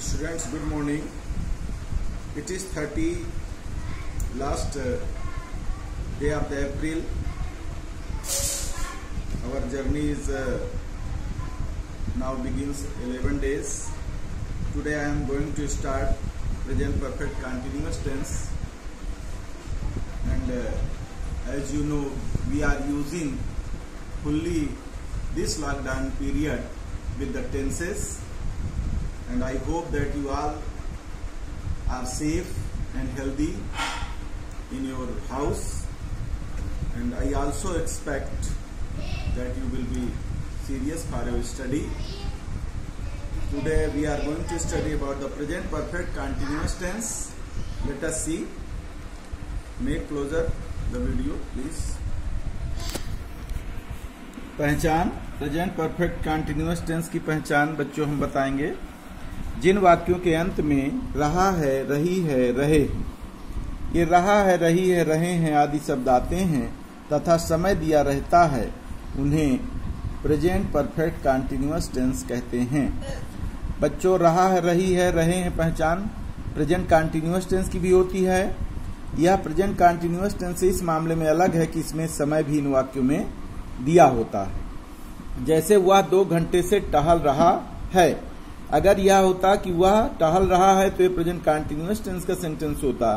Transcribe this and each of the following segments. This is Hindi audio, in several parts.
Students, good morning. It is last day of the April. Our journey is now begins 11 days. Today I am going to start present perfect continuous tense, and as you know, we are using fully this lockdown period with the tenses, and I hope that you all are safe and healthy in your house, and I also expect that you will be serious for your study. Today we are going to study about the present perfect continuous tense. Let us see. Make closer the video, please. पहचान प्रेजेंट परफेक्ट कंटिन्यूअस टेंस की पहचान बच्चों हम बताएंगे। जिन वाक्यों के अंत में रहा है, रही है, रहे हैं, ये रहा है, रही है, रहे हैं आदि शब्द आते हैं तथा समय दिया रहता है, उन्हें प्रेजेंट परफेक्ट कंटिन्यूअस टेंस कहते हैं। बच्चों, रहा है, रही है, रहे हैं पहचान प्रेजेंट कंटिन्यूअस टेंस की भी होती है। यह प्रेजेंट कंटिन्यूअस टेंस इस मामले में अलग है कि इसमें समय भी इन वाक्यों में दिया होता है। जैसे वह 2 घंटे से टहल रहा है, अगर यह होता कि वह टहल रहा है तो ये प्रेजेंट कंटिन्यूअस टेंस का सेंटेंस होता,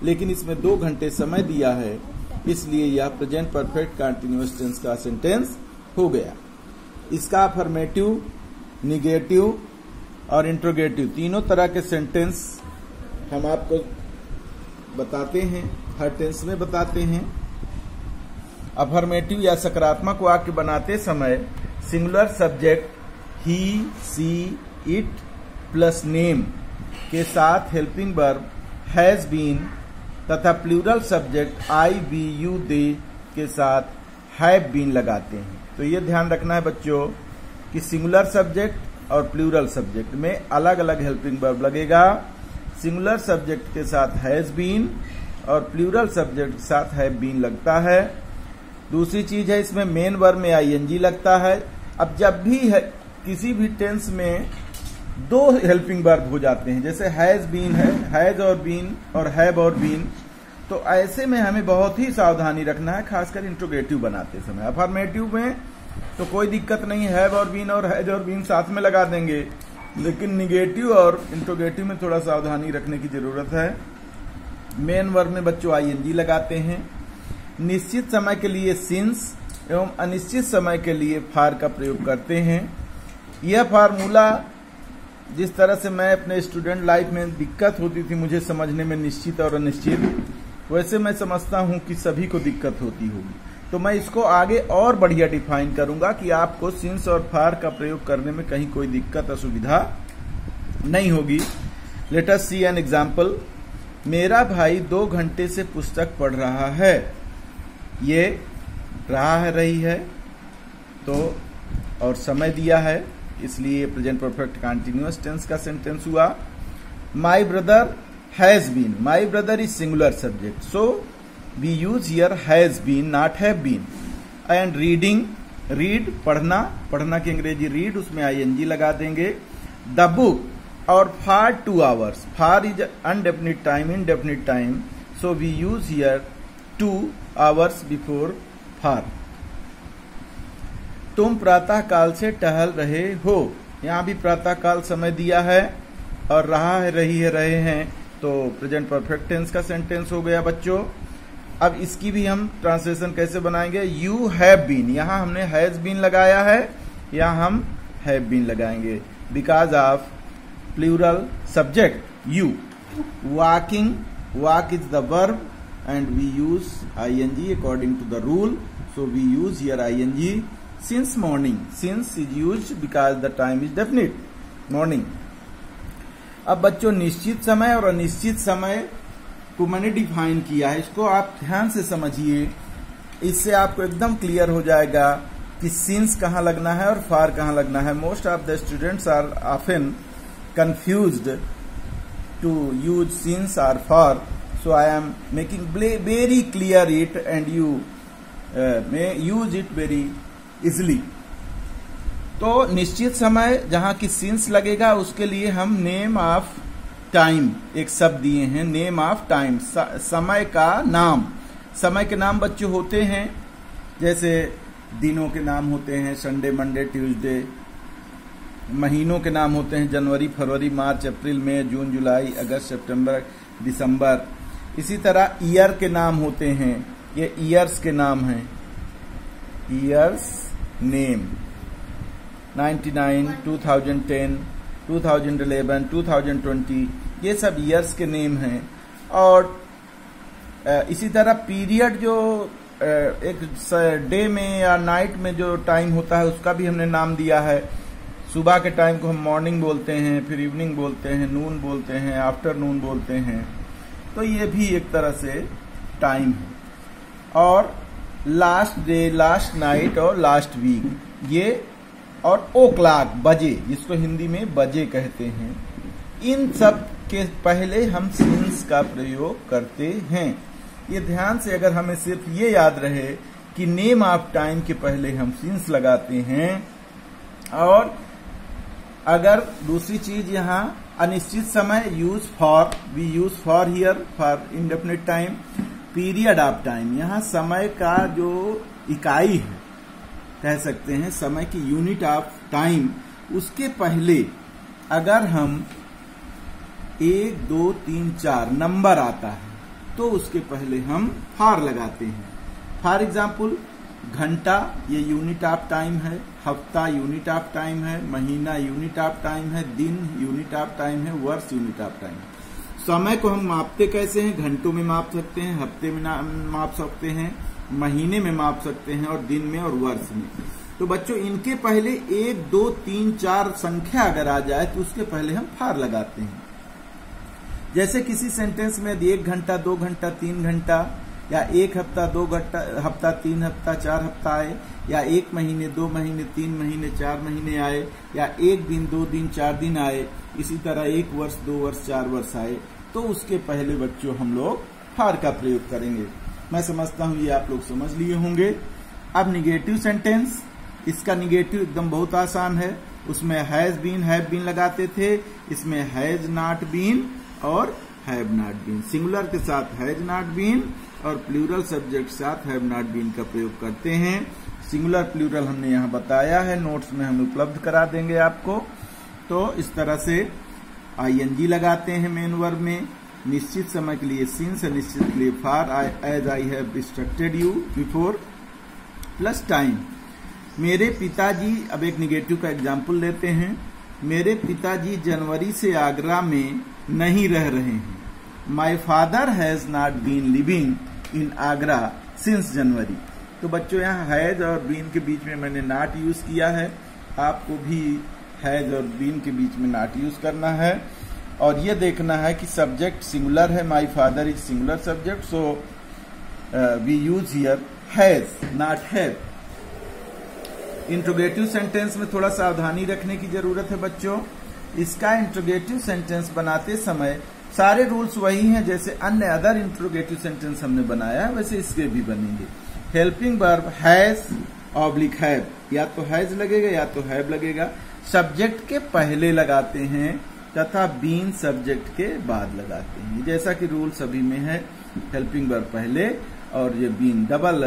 लेकिन इसमें 2 घंटे समय दिया है, इसलिए यह प्रेजेंट परफेक्ट कंटिन्यूअस टेंस का सेंटेंस हो गया। इसका अफर्मेटिव, निगेटिव और इंट्रोगेटिव तीनों तरह के सेंटेंस हम आपको बताते हैं, हर टेंस में बताते हैं। अफर्मेटिव या सकारात्मक वाक्य बनाते समय singular subject he, she, it plus name के साथ हेल्पिंग वर्ब हैज बीन तथा plural subject I, we, you, they के साथ हैव बीन लगाते हैं। तो ये ध्यान रखना है बच्चों कि सिंगुलर सब्जेक्ट और प्लूरल सब्जेक्ट में अलग अलग हेल्पिंग वर्ब लगेगा। सिंगुलर सब्जेक्ट के साथ हैज बीन और प्लूरल सब्जेक्ट के साथ हैव बीन लगता है। दूसरी चीज है, इसमें मेन वर्ब में आईएनजी लगता है। अब जब भी है किसी भी टेंस में 2 हेल्पिंग वर्ब हो जाते हैं, जैसे हैज बीन है, हैज और बीन और हैव और बीन, तो ऐसे में हमें बहुत ही सावधानी रखना है, खासकर इंट्रोगेटिव बनाते समय। अफर्मेटिव में तो कोई दिक्कत नहीं, हैव और बीन और हैज और बीन साथ में लगा देंगे, लेकिन निगेटिव और इंट्रोगेटिव में थोड़ा सावधानी रखने की जरूरत है। मेन वर्ब में बच्चों आईएनजी लगाते हैं। निश्चित समय के लिए सिंस एवं अनिश्चित समय के लिए फार का प्रयोग करते हैं। यह फार्मूला जिस तरह से मैं अपने स्टूडेंट लाइफ में दिक्कत होती थी मुझे समझने में निश्चित और अनिश्चित, वैसे मैं समझता हूं कि सभी को दिक्कत होती होगी, तो मैं इसको आगे और बढ़िया डिफाइन करूंगा कि आपको सिंस और फार का प्रयोग करने में कहीं कोई दिक्कत असुविधा नहीं होगी। Let us see an example. मेरा भाई 2 घंटे से पुस्तक पढ़ रहा है। ये रहा है, रही है, तो और समय दिया है, इसलिए प्रेजेंट परफेक्ट कंटिन्यूअस टेंस का सेंटेंस हुआ। My brother has been, my brother is singular subject, so we use here has been not have been. And reading, read पढ़ना, पढ़ना की अंग्रेजी रीड, उसमें आईएनजी लगा देंगे। द बुक और for 2 hours, for is undefinite time, indefinite time, so we use here 2 hours before for. तुम प्रातः काल से टहल रहे हो, यहां भी प्रातः काल समय दिया है और रहा है, रही है, रहे हैं, तो प्रेजेंट परफेक्ट टेंस का सेंटेंस हो गया बच्चों। अब इसकी भी हम ट्रांसलेशन कैसे बनाएंगे। यू हैव बीन, यहां हमने हैज बीन लगाया है, यहां हम हैव बीन लगाएंगे because of plural subject you. Walking, walk is the verb and we use ing according to the rule, so we use here ing. Since morning, since is used because the time is definite, morning. अब बच्चों निश्चित समय और अनिश्चित समय को मैंने डिफाइन किया है, इसको आप ध्यान से समझिए, इससे आपको एकदम क्लियर हो जाएगा कि सिंस कहाँ लगना है और फार कहाँ लगना है। Most of the students are often confused to use since और for, so I am making very clear it, and you may use it very easily. तो निश्चित समय जहां की सिंस लगेगा उसके लिए हम नेम ऑफ टाइम एक शब्द दिए हैं, नेम ऑफ टाइम, समय का नाम। समय के नाम बच्चों होते हैं, जैसे दिनों के नाम होते हैं संडे, मंडे, ट्यूसडे। महीनों के नाम होते हैं जनवरी, फरवरी, मार्च, अप्रैल, मई, जून, जुलाई, अगस्त, सितंबर, दिसंबर। इसी तरह ईयर के नाम होते हैं, ये ईयर्स के नाम हैं, ईयर्स नेम। 99, 2010, 2011, 2020, ये सब ईयर्स के नेम हैं। और इसी तरह पीरियड जो एक डे में या नाइट में जो टाइम होता है उसका भी हमने नाम दिया है। सुबह के टाइम को हम मॉर्निंग बोलते हैं, फिर इवनिंग बोलते हैं, नून बोलते हैं, आफ्टरनून बोलते हैं। तो ये भी एक तरह से टाइम है। और लास्ट डे, लास्ट नाइट और लास्ट वीक, ये और ओ क्लॉक, बजे, जिसको हिंदी में बजे कहते हैं, इन सब के पहले हम सिंस का प्रयोग करते हैं। ये ध्यान से अगर हमें सिर्फ ये याद रहे कि नेम ऑफ टाइम के पहले हम सिंस लगाते हैं। और अगर दूसरी चीज यहाँ अनिश्चित समय use for, we use for here for indefinite time. Period of time, यहाँ समय का जो इकाई है, कह सकते हैं समय की यूनिट ऑफ टाइम, उसके पहले अगर हम 1, 2, 3, 4 नंबर आता है तो उसके पहले हम फॉर लगाते हैं। फॉर एग्जाम्पल घंटा, ये यूनिट ऑफ टाइम है। हफ्ता यूनिट ऑफ टाइम है। महीना यूनिट ऑफ टाइम है। दिन यूनिट ऑफ टाइम है। वर्ष यूनिट ऑफ टाइम है। समय को हम मापते कैसे हैं? घंटों में माप सकते हैं, हफ्ते में माप सकते हैं, महीने में माप सकते हैं, और दिन में और वर्ष में। तो बच्चों इनके पहले 1, 2, 3, 4 संख्या अगर आ जाए तो उसके पहले हम फॉर लगाते हैं। जैसे किसी सेंटेंस में यदि 1 घंटा, 2 घंटा, 3 घंटा, या 1 हफ्ता, 2 हफ्ता, 3 हफ्ता, 4 हफ्ता आए, या 1 महीने, 2 महीने, 3 महीने, 4 महीने आए, या 1 दिन, 2 दिन, 4 दिन आए, इसी तरह 1 वर्ष, 2 वर्ष, 4 वर्ष आए, तो उसके पहले बच्चों हम लोग फॉर का प्रयोग करेंगे। मैं समझता हूं ये आप लोग समझ लिए होंगे। अब निगेटिव सेंटेंस, इसका निगेटिव एकदम बहुत आसान है। उसमें हैज बीन, हैव बीन लगाते थे, इसमें हैज नॉट बीन और हैव नॉट बीन। सिंगुलर के साथ हैज नॉट बीन और प्लूरल सब्जेक्ट के साथ हैव नॉट बीन का प्रयोग करते हैं। सिंगुलर प्लूरल हमने यहाँ बताया है, नोट्स में हम उपलब्ध करा देंगे आपको। तो इस तरह से आईएनजी लगाते हैं मेन वर्ब में। निश्चित समय के लिए सिंस, अनिश्चित के लिए for, as I have instructed you before, plus time. मेरे पिताजी, अब एक निगेटिव का एग्जाम्पल लेते हैं। मेरे पिताजी जनवरी से आगरा में नहीं रह रहे हैं। My father has not been living in Agra since January. तो बच्चों यहाँ हैज और बीन के बीच में मैंने नॉट यूज किया है। आपको भी हैज और बीन के बीच में नॉट यूज करना है। और ये देखना है कि सब्जेक्ट सिंगुलर है, my father is singular subject, so we use here has not have. Interrogative sentence में थोड़ा सावधानी रखने की जरूरत है बच्चों। इसका इंट्रोगेटिव सेंटेंस बनाते समय सारे रूल्स वही हैं जैसे अन्य अदर इंट्रोगेटिव सेंटेंस हमने बनाया है, वैसे इसके भी बनेंगे। Helping verb has oblique have, या तो हैज लगेगा या तो हैव लगेगा। सब्जेक्ट के पहले लगाते हैं तथा बीन सब्जेक्ट के बाद लगाते हैं, जैसा कि रूल सभी में है। हेल्पिंग वर्ब पहले और ये बीन डबल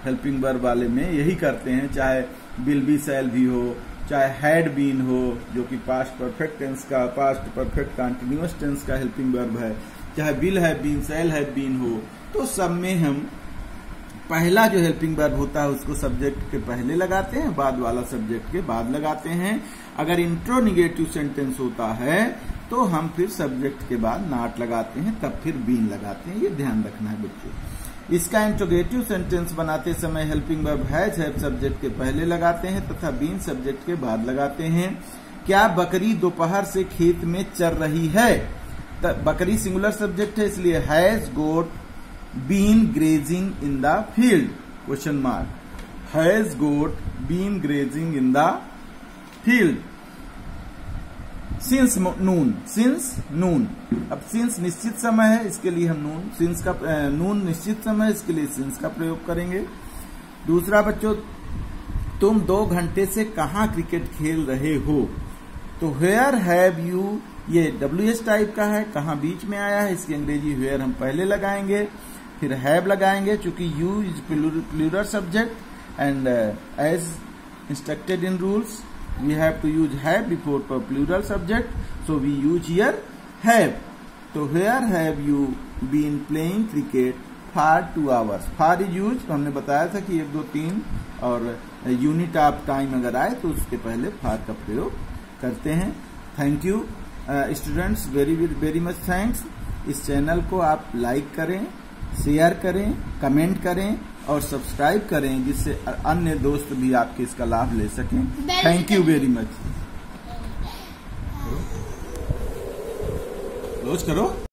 हेल्पिंग वर्ब वाले में यही करते हैं, चाहे विल बी शैल भी हो, चाहे हैड बीन हो जो कि पास्ट परफेक्ट टेंस का, पास्ट परफेक्ट कंटिन्यूअस टेंस का हेल्पिंग वर्ब है, चाहे will have been, shall have been हो, तो सब में हम पहला जो हेल्पिंग वर्ब होता है उसको सब्जेक्ट के पहले लगाते हैं, बाद वाला सब्जेक्ट के बाद लगाते हैं। अगर इंट्रोनिगेटिव सेंटेंस होता है तो हम फिर सब्जेक्ट के बाद नॉट लगाते हैं, तब फिर बीन लगाते हैं। ये ध्यान रखना है बच्चों। इसका इंट्रोगेटिव सेंटेंस बनाते समय helping verb has have subject के पहले लगाते हैं तथा बीन सब्जेक्ट के बाद लगाते हैं। क्या बकरी दोपहर से खेत में चर रही है? बकरी सिंगुलर सब्जेक्ट है, इसलिए has goat been grazing in the field, question mark. Has goat been grazing in the field. Since noon, since noon. अब सिंस निश्चित समय है, इसके लिए हम नून, सिंस का नून निश्चित समय है, इसके लिए सिंस का प्रयोग करेंगे। दूसरा बच्चों तुम 2 घंटे से कहाँ क्रिकेट खेल रहे हो। तो वेयर हैव यू ये WH टाइप का है, कहाँ बीच में आया है, इसकी अंग्रेजी वेयर हम पहले लगाएंगे, फिर हैव लगाएंगे चूंकि you is plural subject and as instructed in rules we have to use have before plural subject, so we use here have. तो where have you been playing cricket for 2 hours. For is use तो हमने बताया था कि 1 2 3 और यूनिट ऑफ टाइम अगर आए तो उसके पहले फॉर का प्रयोग करते हैं। Thank you students, very much thanks. इस चैनल को आप लाइक करें, शेयर करें, कमेंट करें और सब्सक्राइब करें जिससे अन्य दोस्त भी आपके इसका लाभ ले सकें। Thank you very much. Close करो।